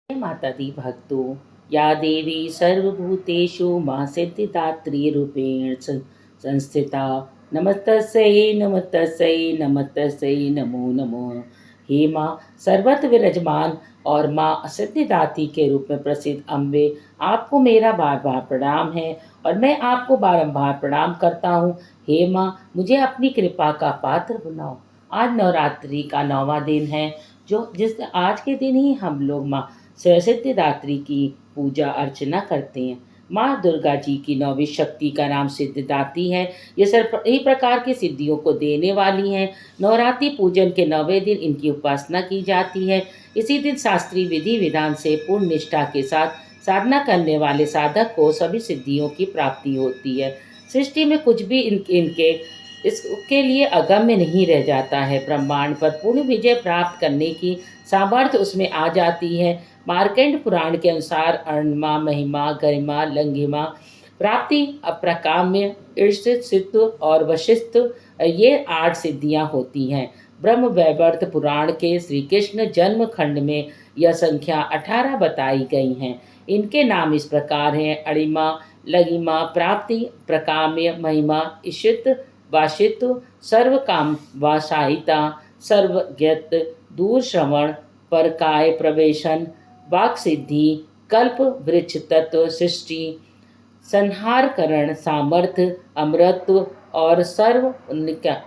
जय माता दी भक्तों। या देवी सर्वभूतेषु मां सिद्धिदात्री रूपेण संस्थिता। नमस्तस्यै नमस्तस्यै नमस्तस्यै नमो नमो। हे माँ सर्वत्र विराजमान और माँ सिद्धिदात्री के रूप में प्रसिद्ध अम्बे, आपको मेरा बार बार प्रणाम है और मैं आपको बारंबार प्रणाम करता हूँ। हे माँ मुझे अपनी कृपा का पात्र बनाओ। आज नवरात्रि का 9वां दिन है, जो जिस आज के दिन ही हम लोग माँ सिद्धिदात्री की पूजा अर्चना करते हैं। माँ दुर्गा जी की 9वीं शक्ति का नाम सिद्धिदात्री है। ये सभी प्रकार की सिद्धियों को देने वाली हैं। नवरात्रि पूजन के 9वें दिन इनकी उपासना की जाती है। इसी दिन शास्त्रीय विधि विधान से पूर्ण निष्ठा के साथ साधना करने वाले साधक को सभी सिद्धियों की प्राप्ति होती है। सृष्टि में कुछ भी इनके इसके लिए अगम्य नहीं रह जाता है। ब्रह्मांड पर पूर्ण विजय प्राप्त करने की सामर्थ्य उसमें आ जाती है। मार्कंड पुराण के अनुसार अणिमा, महिमा, गरिमा, लंघिमा, प्राप्ति, अप्रकाम्य, ईर्षित, सिद्ध और वशिष्ठ, ये 8 सिद्धियां होती हैं। ब्रह्म वैवर्त पुराण के श्री कृष्ण जन्म खंड में यह संख्या 18 बताई गई हैं। इनके नाम इस प्रकार हैं: अणिमा, लघिमा, प्राप्ति, प्रकाम्य, महिमा, ईशित, वाशित, सर्वकाम वासाहिता, सर्वज्ञत, दूर श्रवण, परकाय प्रवेशन, वाक सिद्धि, कल्प वृक्ष तत्व, सृष्टि संहारकरण, सामर्थ्य, अमरत्व और सर्व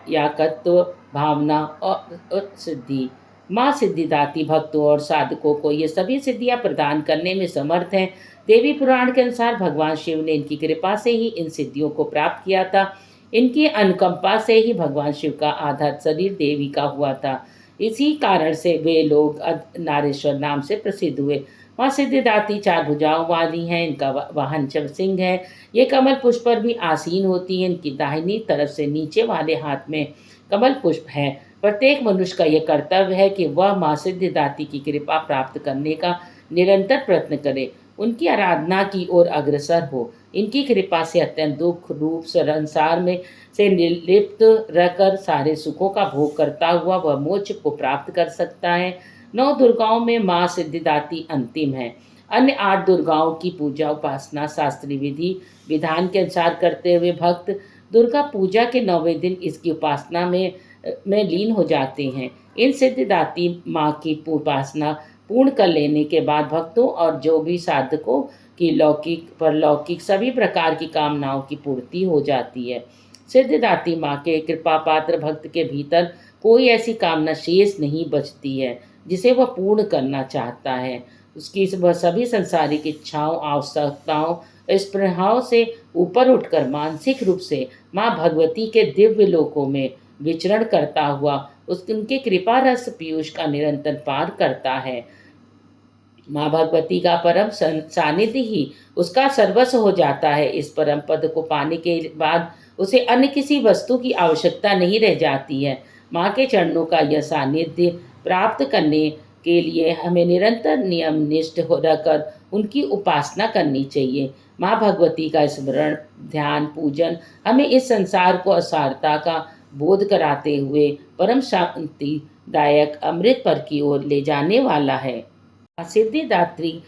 याकत्व, भावना और सिद्धि। माँ सिद्धिदात्री भक्तों और साधकों को ये सभी सिद्धियां प्रदान करने में समर्थ हैं। देवी पुराण के अनुसार भगवान शिव ने इनकी कृपा से ही इन सिद्धियों को प्राप्त किया था। इनकी अनुकंपा से ही भगवान शिव का आधा शरीर देवी का हुआ था। इसी कारण से वे लोग नारेश्वर नाम से प्रसिद्ध हुए। माँ सिद्धिदात्री 4 भुजाओं वाली हैं। इनका वाहन सिंह है। ये कमल पुष्प पर भी आसीन होती हैं। इनकी दाहिनी तरफ से नीचे वाले हाथ में कमल पुष्प है। प्रत्येक मनुष्य का यह कर्तव्य है कि वह माँ सिद्धिदात्री की कृपा प्राप्त करने का निरंतर प्रयत्न करे, उनकी आराधना की ओर अग्रसर हो। इनकी कृपा से अत्यंत दुख रूप संसार में से निर्लिप्त रहकर सारे सुखों का भोग करता हुआ वह मोक्ष को प्राप्त कर सकता है। 9 दुर्गाओं में माँ सिद्धिदात्री अंतिम है। अन्य 8 दुर्गाओं की पूजा उपासना शास्त्रीय विधि विधान के अनुसार करते हुए भक्त दुर्गा पूजा के 9वें दिन इसकी उपासना में लीन हो जाते हैं। इन सिद्धिदात्री माँ की उपासना पूर्ण कर लेने के बाद भक्तों और जो भी साधकों की लौकिक परलौकिक सभी प्रकार की कामनाओं की पूर्ति हो जाती है। सिद्धिदात्री माँ के कृपा पात्र भक्त के भीतर कोई ऐसी कामना शेष नहीं बचती है जिसे वह पूर्ण करना चाहता है। उसकी वह सभी सांसारिक इच्छाओं, आवश्यकताओं, स्पृहाओं से ऊपर उठकर मानसिक रूप से माँ भगवती के दिव्य लोकों में विचरण करता हुआ उनके कृपा रस पीयूष का निरंतर पार करता है। माँ भगवती का परम सानिध्य ही उसका सर्वस्व हो जाता है। इस परम पद को पाने के बाद उसे अन्य किसी वस्तु की आवश्यकता नहीं रह जाती है। माँ के चरणों का यह सानिध्य प्राप्त करने के लिए हमें निरंतर नियम निष्ठ हो रहकर उनकी उपासना करनी चाहिए। माँ भगवती का स्मरण, ध्यान, पूजन हमें इस संसार को असारता का बोध कराते हुए परम शांतिदायक अमृत पर की ओर ले जाने वाला है। सिद्धिदात्री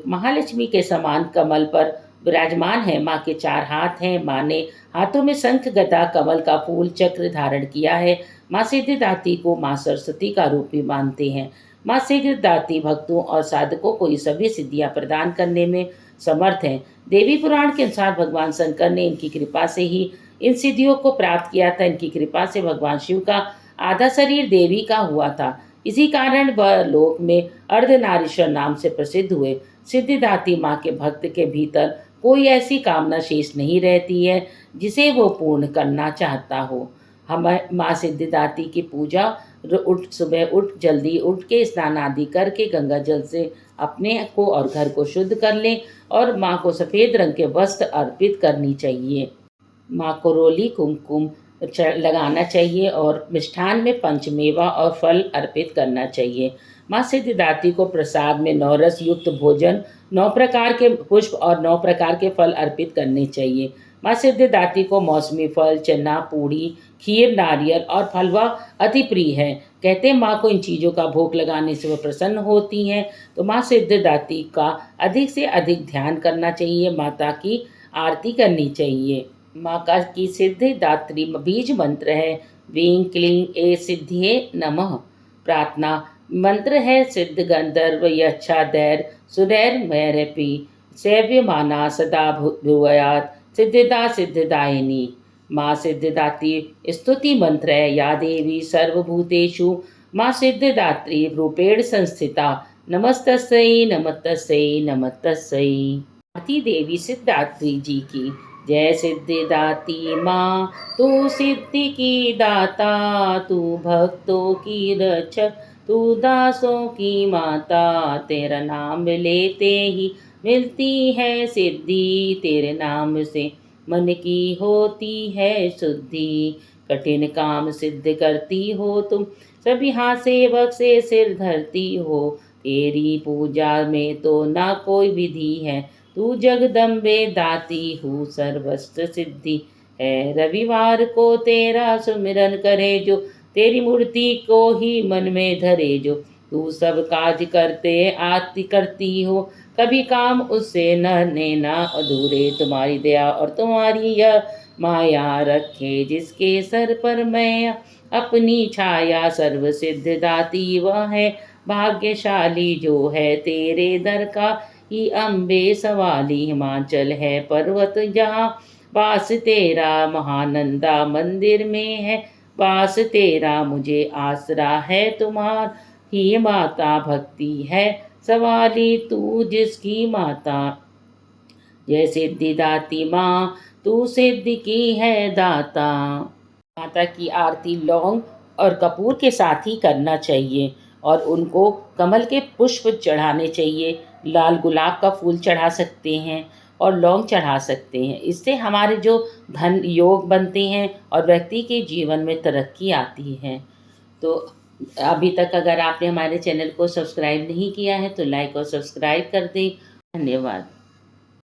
महालक्ष्मी के समान कमल पर विराजमान है। माँ के 4 हाथ हैं। माँ ने हाथों में शंख, गदा, कमल का फूल, चक्र धारण किया है। माँ सिद्धिदात्री को माँ सरस्वती का रूप भी मानते हैं। माँ सिद्धिदात्री भक्तों और साधकों को ये सभी सिद्धियां प्रदान करने में समर्थ हैं। देवी पुराण के अनुसार भगवान शंकर ने इनकी कृपा से ही इन सिद्धियों को प्राप्त किया था। इनकी कृपा से भगवान शिव का आधा शरीर देवी का हुआ था। इसी कारण वह लोक में अर्धनारीश्वर नाम से प्रसिद्ध हुए। सिद्धिदात्री माँ के भक्त के भीतर कोई ऐसी कामना शेष नहीं रहती है जिसे वो पूर्ण करना चाहता हो। हम माँ सिद्धिदात्री की पूजा सुबह जल्दी उठ के स्नान आदि करके गंगा जल से अपने को और घर को शुद्ध कर लें और माँ को सफ़ेद रंग के वस्त्र अर्पित करनी चाहिए। माँ को रोली कुमकुम लगाना चाहिए और मिष्ठान में पंचमेवा और फल अर्पित करना चाहिए। माँ सिद्धिदात्री को प्रसाद में 9 रस युक्त भोजन, 9 प्रकार के पुष्प और 9 प्रकार के फल अर्पित करने चाहिए। माँ सिद्धिदात्री को मौसमी फल, चना, पूड़ी, खीर, नारियल और हलवा अति प्रिय है। कहते हैं माँ को इन चीज़ों का भोग लगाने से वह प्रसन्न होती हैं। तो माँ सिद्धिदात्री का अधिक से अधिक ध्यान करना चाहिए, माता की आरती करनी चाहिए। माँ का की सिद्धिदात्री बीज मंत्र है वीं क्लीं ए सिद्धिये नमः। प्रार्थना मंत्र है सिद्ध गंधर्व यच्छाधैर्य सुधैर्मयरपि सेव्यमाना सदा भुवयात् सिद्धिदा सिद्धिदायिनी। माँ सिद्धिदात्री स्तुति मंत्र है या देवी सर्वभूतेषु माँ सिद्धिदात्री रूपेण संस्थिता नमस्तस्यै नमस्तस्यै नमस्तस्यै। आरती देवी सिद्धिदात्री जी की। जय सिद्धिदात्री माँ तू सिद्धि की दाता, तू भक्तों की रक्षक, तू दासों की माता। तेरा नाम लेते ही मिलती है सिद्धि, तेरे नाम से मन की होती है शुद्धि। कठिन काम सिद्ध करती हो तुम, सभी हाँ सेवक से सिर धरती हो। तेरी पूजा में तो ना कोई विधि है, तू जगदम्बे दाती हूँ सर्वस्व सिद्धि है। रविवार को तेरा सुमिरन करे जो, तेरी मूर्ति को ही मन में धरे जो। तू सब काज करते आरती करती हो, कभी काम उससे न लेना अधूरे। तुम्हारी दया और तुम्हारी यह माया रखे जिसके सर पर मैं अपनी छाया। सर्व सिद्ध दाती वह है भाग्यशाली जो है तेरे दर का ही अम्बे सवाली। हिमाचल है पर्वत जहाँ वास तेरा, महानंदा मंदिर में है वास तेरा। मुझे आसरा है तुम्हारी माता, भक्ति है सवाली तू जिसकी माता। जय सिद्धिदाती माँ तू सिद्धि की है दाता। माता की आरती लौंग और कपूर के साथ ही करना चाहिए और उनको कमल के पुष्प चढ़ाने चाहिए। लाल गुलाब का फूल चढ़ा सकते हैं और लौंग चढ़ा सकते हैं। इससे हमारे जो धन योग बनते हैं और व्यक्ति के जीवन में तरक्की आती है। तो अभी तक अगर आपने हमारे चैनल को सब्सक्राइब नहीं किया है तो लाइक और सब्सक्राइब कर दें। धन्यवाद।